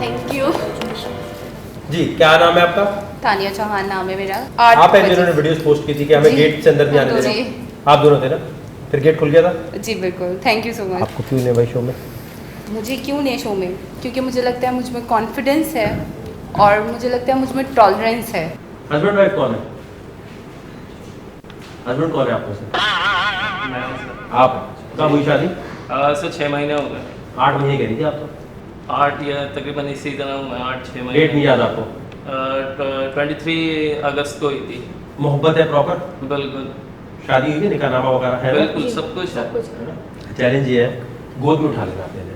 थैंक यू जी। क्या नाम है आपका? तानिया चौहान नाम है मेरा। आप हैं जिन्होंने वीडियोस पोस्ट की थी कि हमें गेट से अंदर नहीं आने देना? आप दोनों थे ना? फिर गेट खुल गया था? जी बिल्कुल, थैंक यू सो मच। आपको क्यों नहीं भाई शो में? मुझे क्यों नहीं शो में? क्योंकि मुझे लगता है मुझ में कॉन्फिडेंस है और मुझे लगता है मुझ में टॉलरेंस है। हस्बैंड वाइफ कौन है? हस्बैंड कौन है आपको से? आप कब हुई शादी? सर 6 महीने हो गए। 8 महीने कह रही थी आप तो। 8 या तकरीबन इसी तरह 8-6 महीने। डेट नहीं याद आपको? 23 अगस्त को हुई थी। मोहब्बत है प्रॉपर? बिल्कुल। शादी हुई है, निकाहनामा वगैरह है? बिल्कुल सब कुछ है। चैलेंज ये है, गोद में उठा लेना पहले।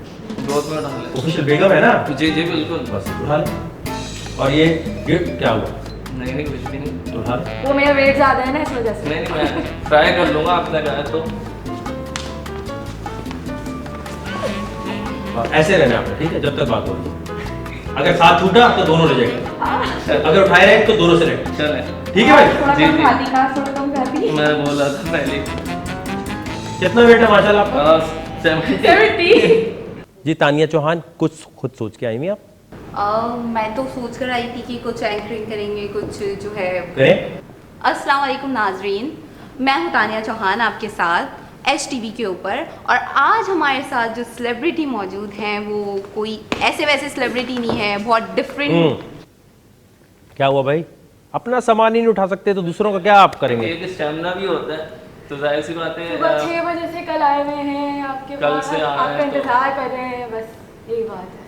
गोद में उठा ले। ऑफिशियल बेगम है ना? जी जी बिल्कुल। बस उठा ले। और ये गिफ्ट क्या हुआ? नहीं कुछ भी नहीं। उठा ले। वो मेरा वेट ज़्यादा है ना इस वजह से। नहीं मैं ट्राई कर लूँगा आपने कहा तो। ऐसे रहना आपने, ठीक है, जब तक बात हो रही है। अगर साथ छूटा तो दोनों रिजेक्ट, अगर उठाए रहे तो दोनों सेलेक्ट। चले ठीक है भाई? जी जी। मैं बोला था पहले। कितना वेट है माशाल्लाह आपका? 70। जी तानिया चौहान, कुछ खुद सोच के आई हुई आप? मैं तो सोच कर आई थी कि कुछ एंकरिंग करेंगे, कुछ जो है करें। अस्सलाम वालेकुम नाजरीन, मैं हूँ तानिया चौहान आपके साथ HTV के ऊपर। और आज हमारे साथ जो सेलिब्रिटी मौजूद हैं वो कोई ऐसे वैसे सेलिब्रिटी नहीं है, बहुत डिफरेंट। क्या हुआ भाई? अपना सामान ही नहीं उठा सकते तो दूसरों का क्या आप करेंगे? एक स्टैमिना भी होता है तो जाहिर सी बात है। सुबह 6 बजे से कल आए हुए हैं आपके कल पास, से आए आपका हैं तो- इंतजार कर रहे हैं, बस यही बात है।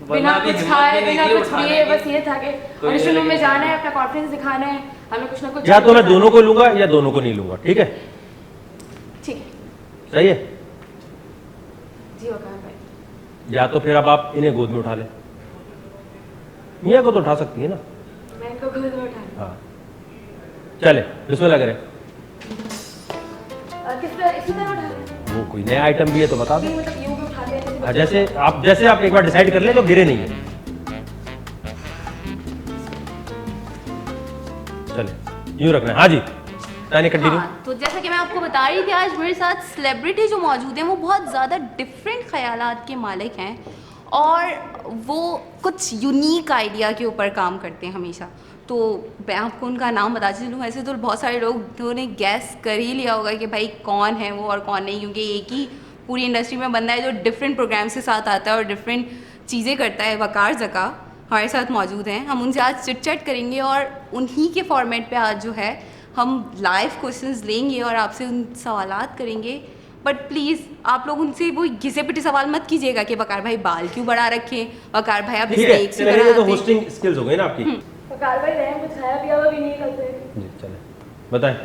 बिना भी कुछ हिम्मत खाए भी नहीं बिना थी कुछ उठाने पिए, की। बस ये था कि तो ये ऑडिशन रूम में लेके जाना है, अपना कॉन्फिडेंस दिखाना है, हमें कुछ ना कुछ। या तो मैं दोनों को लूंगा या दोनों को नहीं लूंगा, ठीक है? ठीक है, सही है। जी वकार भाई। या तो फिर अब आप इन्हें गोद में उठा ले। मियाँ को तो उठा सकती है ना? मैं इनको गोद में उठा लूं। हाँ चले, बिस्मिल्लाह करें। किस तरह इसी तरह उठा लें? वो कोई नया आइटम भी है तो बता दो। नहीं मतलब यूं भी उठाते हैं जैसे आप एक बार डिसाइड कर ले तो गिरे नहीं है। चले यूं रखना है। हाँ जी कंटिन्यू। हाँ, तो जैसा कि मैं आपको बता रही थी, आज मेरे साथ सेलिब्रिटी जो मौजूद हैं वो बहुत ज़्यादा डिफरेंट ख्यालात के मालिक हैं और वो कुछ यूनिक आइडिया के ऊपर काम करते हैं हमेशा। तो मैं आपको उनका नाम बता चलूँ। वैसे तो बहुत सारे लोग ने गैस कर ही लिया होगा कि भाई कौन है वो और कौन नहीं, क्योंकि एक ही पूरी इंडस्ट्री में बंदा है जो डिफरेंट प्रोग्राम्स के साथ आता है और डिफरेंट चीज़ें करता है। वकार ज़का हमारे साथ मौजूद हैं। हम उनसे आज चिट चैट करेंगे और उन्हीं के फॉर्मेट पे आज जो है हम लाइव क्वेश्चंस लेंगे और आपसे उन सवालात करेंगे। बट प्लीज़ आप लोग उनसे वो घिसे पिटे सवाल मत कीजिएगा कि वकार भाई बाल क्यों बढ़ा रखे, वकार भाई आप स्नेक्स क्यों बनाते हैं। तो होस्टिंग स्किल्स हो गई ना आपकी। वकार भाई रहे कुछ खाया पिया हुआ भी नहीं करते। जी चले बताएं।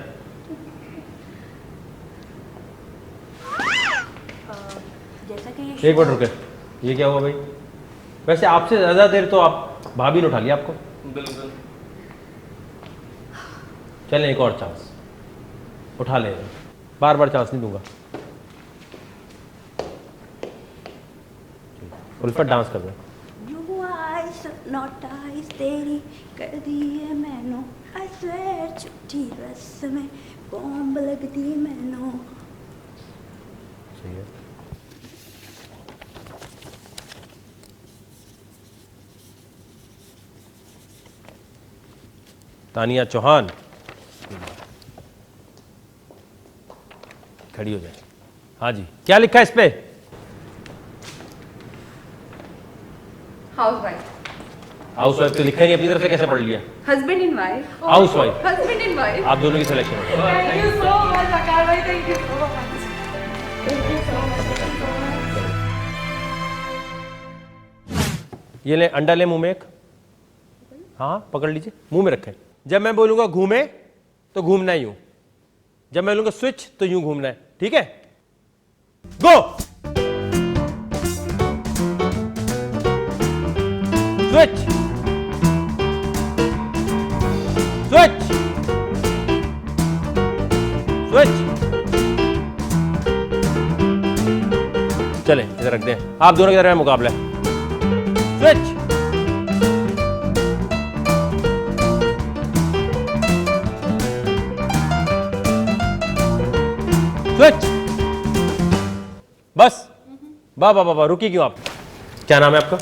जैसा कि एक मिनट रुके, ये क्या हुआ भाई? वैसे आपसे ज़्यादा देर तो आप भाभी ने उठा लिया आपको। बिल्कुल। चलें एक और चांस उठा ले, बार बार चांस नहीं दूंगा। उल्फत डांस कर रहे हैं। नॉट आइस तेरी कर दी है मैंने, आई स्वेयर छुट्टी रस में बॉम्ब लगती मैंने। सही है। तानिया चौहान खड़ी हो जाए। हाँ जी, क्या लिखा है इस पे? हाउसवाइफ। हाउसवाइफ तो लिखा ही नहीं, अपनी तरफ से कैसे पढ़ लिया? Husband and wife. Housewife. Husband and wife. आप दोनों की सिलेक्शन है। थैंक यू सो मच वकार भाई, thank you so much, thank you so much. ये ले अंडा ले मुंह में एक, हाँ पकड़ लीजिए, मुंह में रखें। जब मैं बोलूंगा घूमे तो घूमना ही यूं, जब मैं बोलूंगा स्विच तो यूं घूमना है, ठीक है? गो। Switch switch switch. चले इधर रख दें, आप दोनों के दरमियान मुकाबला है। Switch switch. बस वाह वाह वाह, रुकी क्यों आप? क्या नाम है आपका?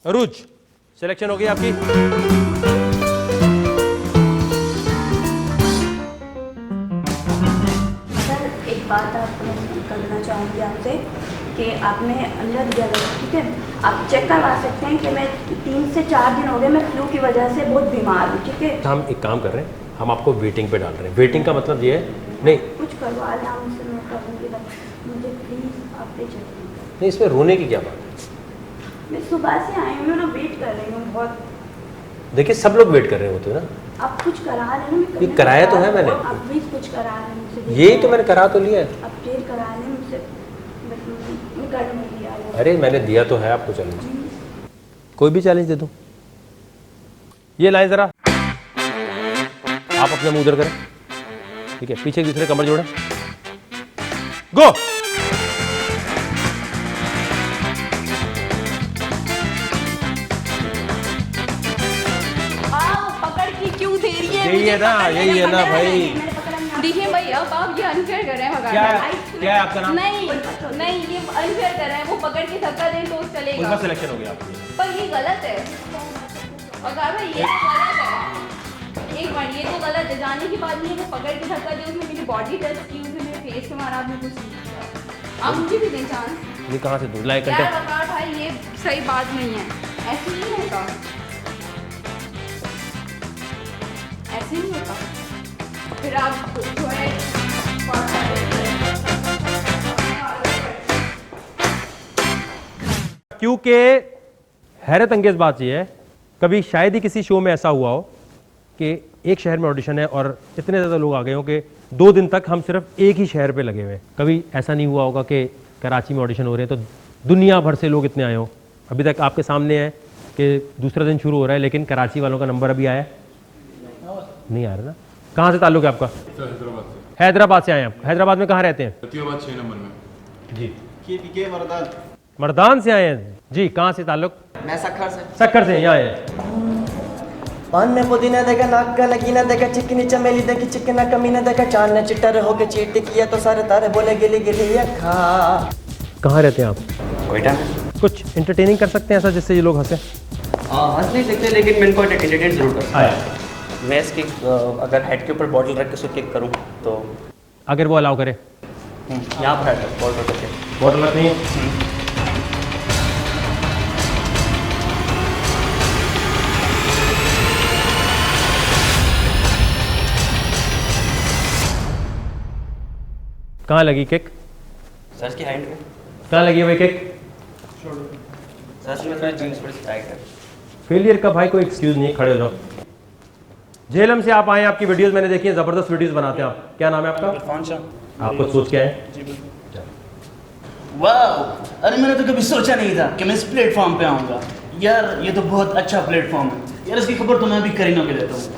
अरूज। सिलेक्शन हो गई आपकी। सर एक बात आपको करना चाहूँगी आपसे कि आपने अंदर दिया था, ठीक है? आप चेक करवा सकते हैं कि मैं 3 से 4 दिन हो गए, मैं फ्लू की वजह से बहुत बीमार हूँ, ठीक है? हम एक काम कर रहे हैं, हम आपको वेटिंग पे डाल रहे हैं। वेटिंग का मतलब ये है नहीं कुछ करवा लें मुझसे, मैं करूँगी, मुझे प्लीज़ आप पे चाहिए। नहीं, इसमें रोने की क्या बात है? मैं सुबह से आई हूँ ना, वेट कर रही हूँ बहुत। देखिए सब लोग वेट कर रहे होते हैं ना। आप कुछ करा लेना। मैं ये कराया तो है मैंने। आप प्लीज़ कुछ करा लें मुझसे। यही तो मैंने करा तो लिया है। आप प्लीज़ करा लें मुझसे, मैं कर नहीं लिया। अरे मैंने दिया तो है आपको चैलेंज, कोई भी चैलेंज दे दूं। ये लाए जरा, आप अपना मुंह उधर करें, ठीक है? पीछे एक दूसरे कमर जोड़ें। गो। पकड़ के क्यों दे रही है? यही है ना, यही है ना भाई। देखिए भाई, अब आप ये अनफेयर कर रहे हैं वकार क्या भाई। क्या है आपका नाम? नहीं नहीं, ये अनफेयर कर रहे हैं। वो पकड़ के धक्का दें तो चलेगा, उनका सिलेक्शन हो गया आपको। पर ये गलत है वकार भाई, ये गलत है। एक बार ये तो गलत है, जाने की बात नहीं है। वो पकड़ के धक्का दे, उसने मेरी बॉडी टच की, उसने मेरे फेस पे मारा, आपने कुछ नहीं किया। आप मुझे भी दें चांस। ये कहाँ से दूर लाए यार वकार भाई, ये सही बात नहीं है, ऐसे नहीं होता, ऐसे नहीं होता। फिर आप थोड़े क्योंकि हैरत अंगेज बात यह है, कभी शायद ही किसी शो में ऐसा हुआ हो कि एक शहर में ऑडिशन है और इतने ज़्यादा लोग आ गए हों कि 2 दिन तक हम सिर्फ एक ही शहर पे लगे हुए हैं। कभी ऐसा नहीं हुआ होगा कि कराची में ऑडिशन हो रहे हैं तो दुनिया भर से लोग इतने आए हों। अभी तक आपके सामने है कि दूसरा दिन शुरू हो रहा है, लेकिन कराची वालों का नंबर अभी आया नहीं आ रहा ना। कहाँ से ताल्लुक है आपका? हैदराबाद से। हैदराबाद से आए आप। हैदराबाद में कहाँ रहते हैं? सतियाबाद 6 नंबर में। जी मर्दान से आए हैं जी। कहाँ से ताल्लुक? मैं सखर से। सखर से यहाँ आए। पान में पुदीना देखा, नाक का लगीना देखा, चिकनी चमेली देखी, चिकना कमीना देखा, चांद ने चिट्टर होके चीट किया तो सारे तारे बोले गिली गिली खा। कहाँ रहते हैं आप? कोयटा। कुछ इंटरटेनिंग कर सकते हैं ऐसा जिससे ये लोग हंसे? हंस नहीं सकते, लेकिन मैं इनको एंटरटेन जरूर करता। मैं इसकी अगर हेड के ऊपर बॉटल रख के उसको किक करूँ तो अगर वो अलाउ करे? यहाँ पर बॉटल रख के बॉटल रखनी है। कहाँ लगी किक? सर की हैंड में। कहाँ लगी है भाई किक? सर में थोड़ी जींस पर टाइट है। फेलियर का भाई कोई एक्सक्यूज नहीं, खड़े हो जाओ। झेलम से आप आए, आपकी वीडियोस मैंने देखी है, ज़बरदस्त वीडियोस बनाते हैं आप। क्या नाम है आपका? इरफान शाह। आप कुछ सोच के आए? वाह, अरे मैंने तो कभी सोचा नहीं था कि मैं इस प्लेटफॉर्म पे आऊँगा। यार ये तो बहुत अच्छा प्लेटफॉर्म है यार, इसकी खबर तो मैं भी करीना को देता हूँ।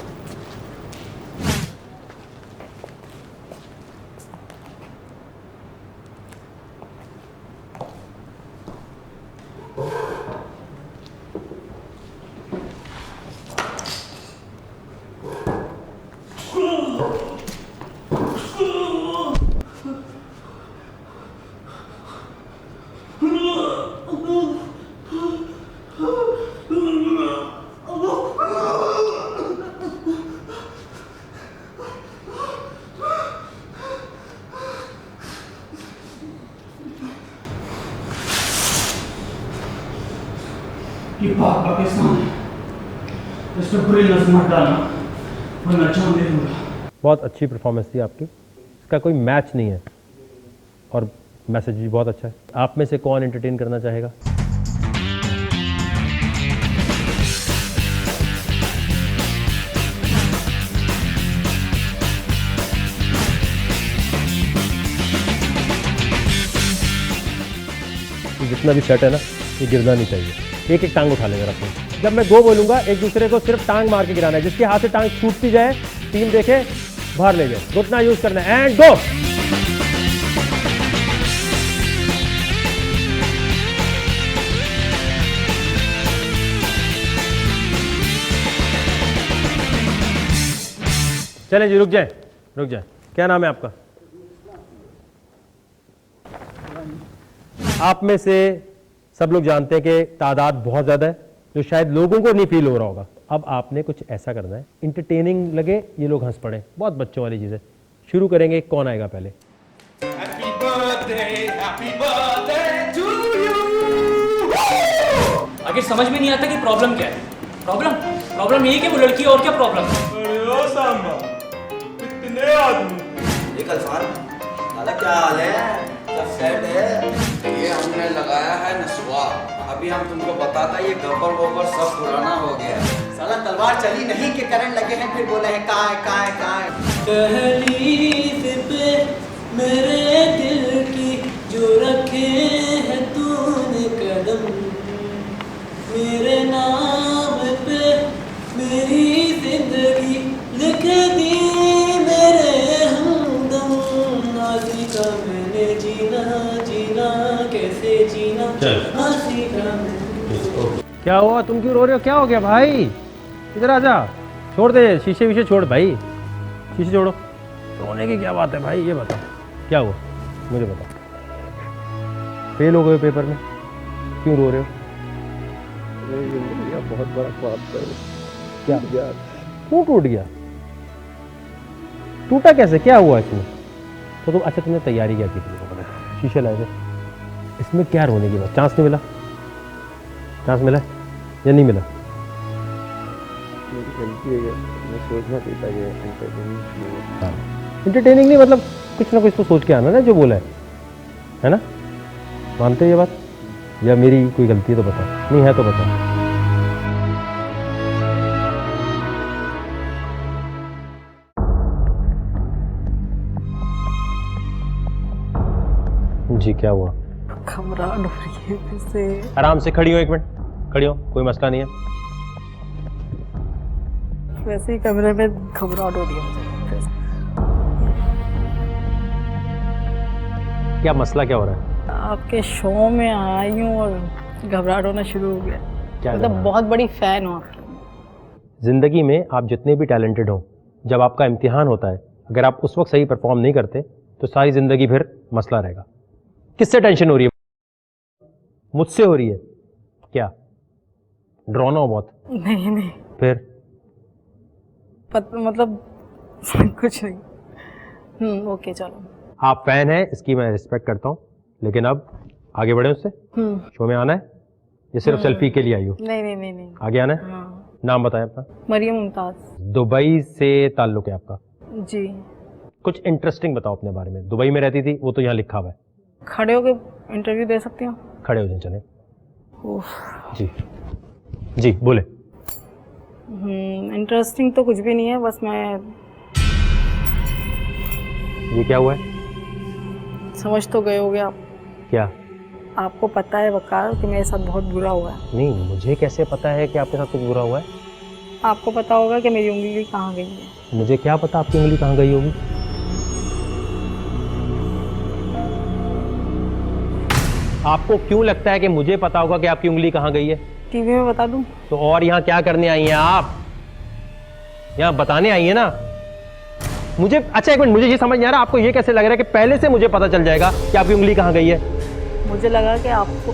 ये पाकिस्तान है, इस पर पूरी नस्ल मत डालना वरना जान दे दूंगा। बहुत अच्छी परफॉर्मेंस थी आपकी, इसका कोई मैच नहीं है और मैसेज भी बहुत अच्छा है। आप में से कौन एंटरटेन करना चाहेगा? जितना भी सेट है ना, ये गिरना नहीं चाहिए। एक एक टांग उठा लेगा अपने। जब मैं गो बोलूंगा एक दूसरे को सिर्फ टांग मार के गिराना है। जिसके हाथ से टांग छूटती जाए टीम देखे बाहर ले जाए। घुटना यूज करना है एंड गो। चलें जी, रुक जाए। क्या नाम है आपका? आप में से सब लोग जानते हैं कि तादाद बहुत ज़्यादा है, जो शायद लोगों को नहीं फील हो रहा होगा। अब आपने कुछ ऐसा करना है इंटरटेनिंग लगे, ये लोग हंस पड़े। बहुत बच्चों वाली चीज़ है। शुरू करेंगे, कौन आएगा पहले? Happy birthday to you. आखिर समझ में नहीं आता कि प्रॉब्लम क्या है। प्रॉब्लम यही कि वो लड़की, और क्या प्रॉब्लम है? कितने आदमी? एक अल्फान, दादा क्या हाल है? सब सेट है? ये हमने लगाया है नस्वा। अभी हम तुमको बताता, ये गब्बर वब्बर सब पुराना हो गया। साला तलवार चली नहीं कि करंट लगे हैं, फिर बोले हैं कहाँ है। दहलीज पे मेरे दिल की जो रखे है तूने कदम, मेरे नाम पे मेरी जिंदगी लिख दी मेरे हमदम। नाज़ी का मैंने जीना कैसे जीना, नाज़ी का मैंने। क्या हुआ? तुम क्यों रो रहे हो? क्या हो गया भाई? इधर आ जा। छोड़ दे शीशे विशे, छोड़ भाई, शीशे छोड़ो। रोने की क्या बात है भाई? ये बताओ क्या हुआ, मुझे बताओ। फेल हो गए पेपर में, क्यों रो रहे हो? बहुत बड़ा ख्वाब था। क्या क्यों टूट गया? टूटा कैसे? क्या हुआ इसमें? तो तुम अच्छा, तुमने तैयारी क्या की थी? शीशे लाए थे, इसमें क्या रोने की बात? चांस नहीं मिला? चांस मिला या नहीं मिला? मैं सोचना चाहता है इंटरटेनिंग नहीं, मतलब कुछ ना कुछ तो सोच के आना ना, जो बोला है ना? मानते हो ये बात? या मेरी कोई गलती है तो बताओ, नहीं है तो बताओ। जी क्या हुआ? घबराहट हो रही है फिर से। आराम से खड़ी हो, एक मिनट खड़ी हो, कोई मसला नहीं है। वैसे ही कमरे में घबराहट हो रही है मुझे। क्या मसला क्या हो रहा है? आपके शो में आई हूँ और घबराहट होना शुरू हो गया। क्या मतलब बहुत बड़ी फैन हूँ आपकी। जिंदगी में आप जितने भी टैलेंटेड हो, जब आपका इम्तिहान होता है, अगर आप उस वक्त सही परफॉर्म नहीं करते तो सारी जिंदगी फिर मसला रहेगा। किससे टेंशन हो रही है? मुझसे हो रही है क्या? ड्रोना हो बहुत? नहीं फिर मतलब कुछ नहीं। ओके चलो। आप फैन हैं, इसकी मैं रिस्पेक्ट करता हूँ, लेकिन अब आगे बढ़े उससे। शो में आना है या सिर्फ सेल्फी के लिए आई हो? नहीं आगे आना है। नाम बताएं अपना। मरियम मुमताज। दुबई से ताल्लुक है आपका? जी। कुछ इंटरेस्टिंग बताओ अपने बारे में। दुबई में रहती थी, वो तो यहाँ लिखा हुआ है। खड़े होके इंटरव्यू दे सकती हूँ? खड़े हो जाए, चले। ओह, जी जी बोले। इंटरेस्टिंग तो कुछ भी नहीं है, बस मैं ये क्या हुआ है? समझ तो गए होगे आप। क्या? आपको पता है वकार कि मेरे साथ बहुत बुरा हुआ है। नहीं, मुझे कैसे पता है कि आपके साथ कुछ बुरा हुआ है? आपको पता होगा कि मेरी उंगली कहाँ गई है। मुझे क्या पता आपकी उंगली कहाँ गई होगी? आपको क्यों लगता है कि मुझे पता होगा कि आपकी उंगली कहाँ गई है? टीवी में बता दूं? तो और यहाँ क्या करने आई हैं आप? यहाँ बताने आई हैं ना मुझे। अच्छा एक मिनट, मुझे ये समझ नहीं आ रहा, आपको ये कैसे लग रहा है कि पहले से मुझे पता चल जाएगा कि आपकी उंगली कहाँ गई है? मुझे लगा कि आपको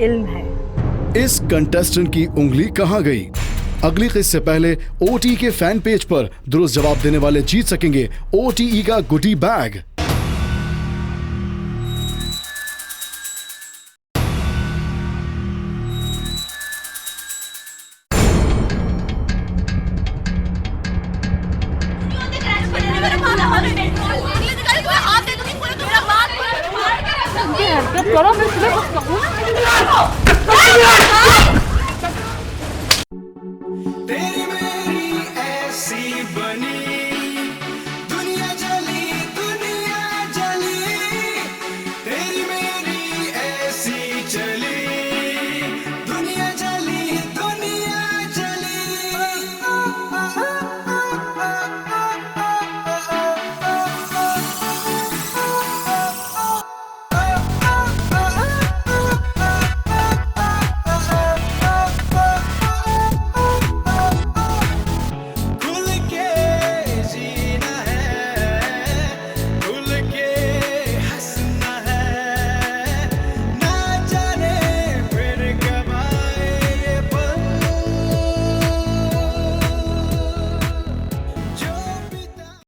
इल्म है। इस कंटेस्टेंट की उंगली कहाँ गई? अगली क्विज से पहले OTE के फैन पेज पर दुरुस्त जवाब देने वाले जीत सकेंगे OTE का गुडी बैग। करो, मैं तुम्हें